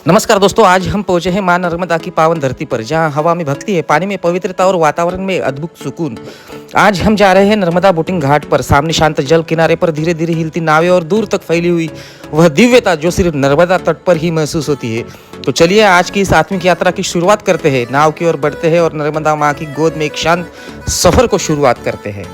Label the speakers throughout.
Speaker 1: नमस्कार दोस्तों, आज हम पहुंचे हैं मां नर्मदा की पावन धरती पर, जहां हवा में भक्ति है, पानी में पवित्रता और वातावरण में अद्भुत सुकून। आज हम जा रहे हैं नर्मदा बोटिंग घाट पर। सामने शांत जल किनारे पर धीरे धीरे हिलती नावें और दूर तक फैली हुई वह दिव्यता जो सिर्फ नर्मदा तट पर ही महसूस होती है। तो चलिए आज की इस आत्मिक यात्रा की शुरुआत करते हैं। नाव की ओर बढ़ते हैं और नर्मदा माँ की गोद में एक शांत सफर को शुरुआत करते हैं।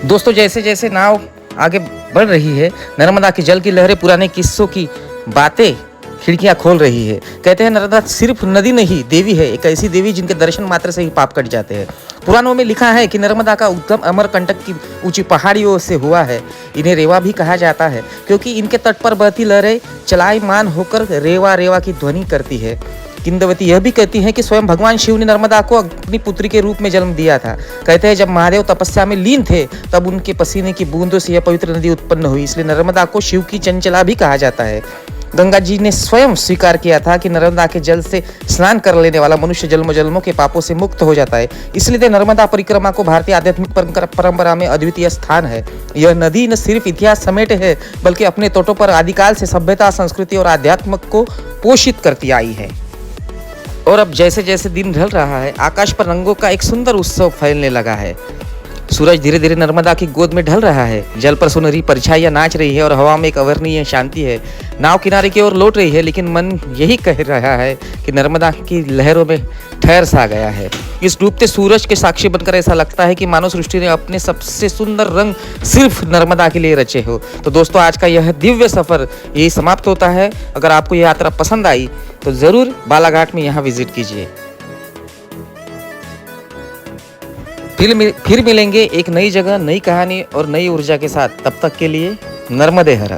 Speaker 1: दोस्तों, जैसे जैसे नाव आगे बढ़ रही है, नर्मदा के जल की लहरें पुराने किस्सों की बातें खिड़कियां खोल रही है। कहते हैं नर्मदा सिर्फ नदी नहीं, देवी है, एक ऐसी देवी जिनके दर्शन मात्र से ही पाप कट जाते हैं। पुराणों में लिखा है कि नर्मदा का उद्गम अमरकंटक की ऊंची पहाड़ियों से हुआ है। इन्हें रेवा भी कहा जाता है क्योंकि इनके तट पर बहती लहरें चलायमान होकर रेवा रेवा की ध्वनि करती है। किंवदंती यह भी कहती है कि स्वयं भगवान शिव ने नर्मदा को अपनी पुत्री के रूप में जन्म दिया था। कहते हैं जब महादेव तपस्या में लीन थे तब उनके पसीने की बूंदों से यह पवित्र नदी उत्पन्न हुई, इसलिए नर्मदा को शिव की चंचला भी कहा जाता है। गंगा जी ने स्वयं स्वीकार किया था कि नर्मदा के जल से स्नान कर लेने वाला मनुष्य जन्मों जन्मों के पापों से मुक्त हो जाता है। इसलिए तो नर्मदा परिक्रमा को भारतीय आध्यात्मिक परंपरा में अद्वितीय स्थान है। यह नदी न सिर्फ इतिहास समेटे है बल्कि अपने तटों पर आदिकाल से सभ्यता, संस्कृति और आध्यात्म को पोषित करती आई है। और अब जैसे जैसे दिन ढल रहा है, आकाश पर रंगों का एक सुंदर उत्सव फैलने लगा है। सूरज धीरे धीरे नर्मदा की गोद में ढल रहा है। जल पर सुनहरी परछाइयां नाच रही है और हवा में एक अवर्णनीय शांति है। नाव किनारे की ओर लौट रही है, लेकिन मन यही कह रहा है कि नर्मदा की लहरों में ठहर सा गया है। इस डूबते सूरज के साक्षी बनकर ऐसा लगता है कि मानव सृष्टि ने अपने सबसे सुंदर रंग सिर्फ नर्मदा के लिए रचे हो। तो दोस्तों, आज का यह दिव्य सफर यही समाप्त होता है। अगर आपको यह यात्रा पसंद आई तो जरूर बालाघाट में यहाँ विजिट कीजिए। फिर मिलेंगे एक नई जगह, नई कहानी और नई ऊर्जा के साथ। तब तक के लिए नर्मदे हर।